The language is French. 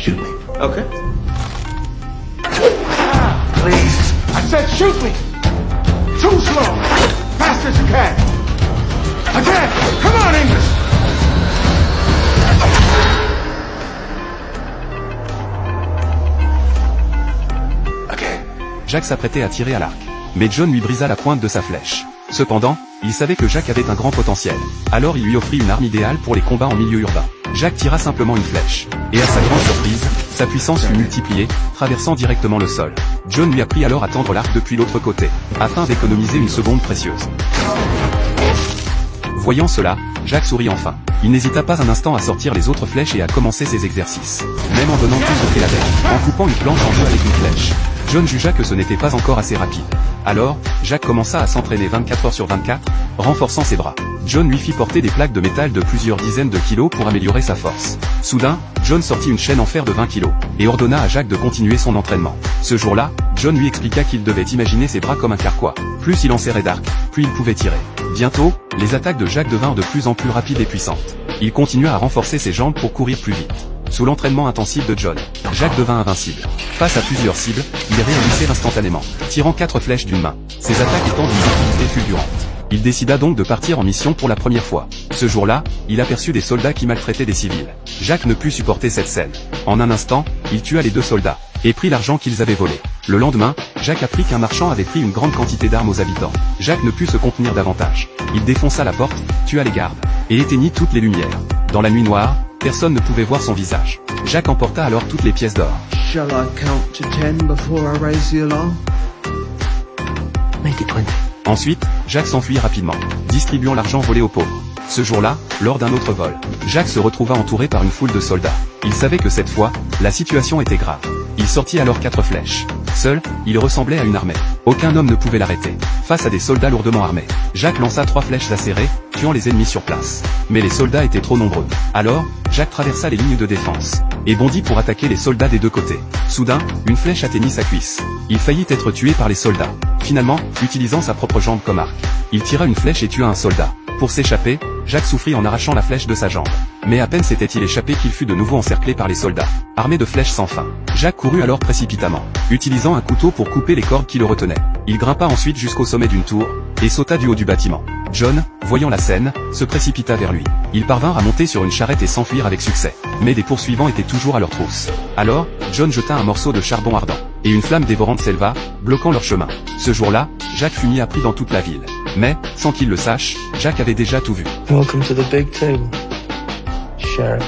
Shoot me. Okay. Please. I said shoot me. Too slow. Fast as you can. Again. Come on, English. Okay. Jack s'apprêtait à tirer à l'arc. Mais John lui brisa la pointe de sa flèche. Cependant, il savait que Jack avait un grand potentiel. Alors il lui offrit une arme idéale pour les combats en milieu urbain. Jack tira simplement une flèche. Et à sa grande surprise, sa puissance fut multipliée, traversant directement le sol. John lui apprit alors à tendre l'arc depuis l'autre côté, afin d'économiser une seconde précieuse. Voyant cela, Jack sourit enfin. Il n'hésita pas un instant à sortir les autres flèches et à commencer ses exercices. Même en donnant tout ce qu'il avait, en coupant une planche en deux avec une flèche. John jugea que ce n'était pas encore assez rapide. Alors, Jack commença à s'entraîner 24 heures sur 24, renforçant ses bras. John lui fit porter des plaques de métal de plusieurs dizaines de kilos pour améliorer sa force. Soudain, John sortit une chaîne en fer de 20 kilos, et ordonna à Jack de continuer son entraînement. Ce jour-là, John lui expliqua qu'il devait imaginer ses bras comme un carquois. Plus il en serrait d'arc, plus il pouvait tirer. Bientôt, les attaques de Jack devinrent de plus en plus rapides et puissantes. Il continua à renforcer ses jambes pour courir plus vite. Sous l'entraînement intensif de John, Jack devint invincible. Face à plusieurs cibles, il réagissait instantanément, tirant 4 flèches d'une main, ses attaques étant d'une rapidité fulgurante. Il décida donc de partir en mission pour la première fois. Ce jour-là, il aperçut des soldats qui maltraitaient des civils. Jack ne put supporter cette scène. En un instant, il tua les 2 soldats, et prit l'argent qu'ils avaient volé. Le lendemain, Jack apprit qu'un marchand avait pris une grande quantité d'armes aux habitants. Jack ne put se contenir davantage. Il défonça la porte, tua les gardes, et éteignit toutes les lumières. Dans la nuit noire, personne ne pouvait voir son visage. Jack emporta alors toutes les pièces d'or. Shall I count to 10 before I raise the alarm? Make it 20. Ensuite, Jack s'enfuit rapidement, distribuant l'argent volé aux pauvres. Ce jour-là, lors d'un autre vol, Jack se retrouva entouré par une foule de soldats. Il savait que cette fois, la situation était grave. Il sortit alors 4 flèches. Seul, il ressemblait à une armée. Aucun homme ne pouvait l'arrêter. Face à des soldats lourdement armés, Jack lança 3 flèches acérées, tuant les ennemis sur place. Mais les soldats étaient trop nombreux. Alors, Jack traversa les lignes de défense, et bondit pour attaquer les soldats des 2 côtés. Soudain, une flèche atteignit sa cuisse. Il faillit être tué par les soldats. Finalement, utilisant sa propre jambe comme arc, il tira une flèche et tua un soldat. Pour s'échapper, Jack souffrit en arrachant la flèche de sa jambe. Mais à peine s'était-il échappé qu'il fut de nouveau encerclé par les soldats, armés de flèches sans fin. Jack courut alors précipitamment, utilisant un couteau pour couper les cordes qui le retenaient. Il grimpa ensuite jusqu'au sommet d'une tour, et sauta du haut du bâtiment. John, voyant la scène, se précipita vers lui. Ils parvinrent à monter sur une charrette et s'enfuir avec succès. Mais des poursuivants étaient toujours à leur trousse. Alors, John jeta un morceau de charbon ardent, et une flamme dévorante s'éleva, bloquant leur chemin. Ce jour-là, Jack fut mis à prix dans toute la ville. Mais, sans qu'il le sache, Jack avait déjà tout vu. Welcome to the big table, Sheriff.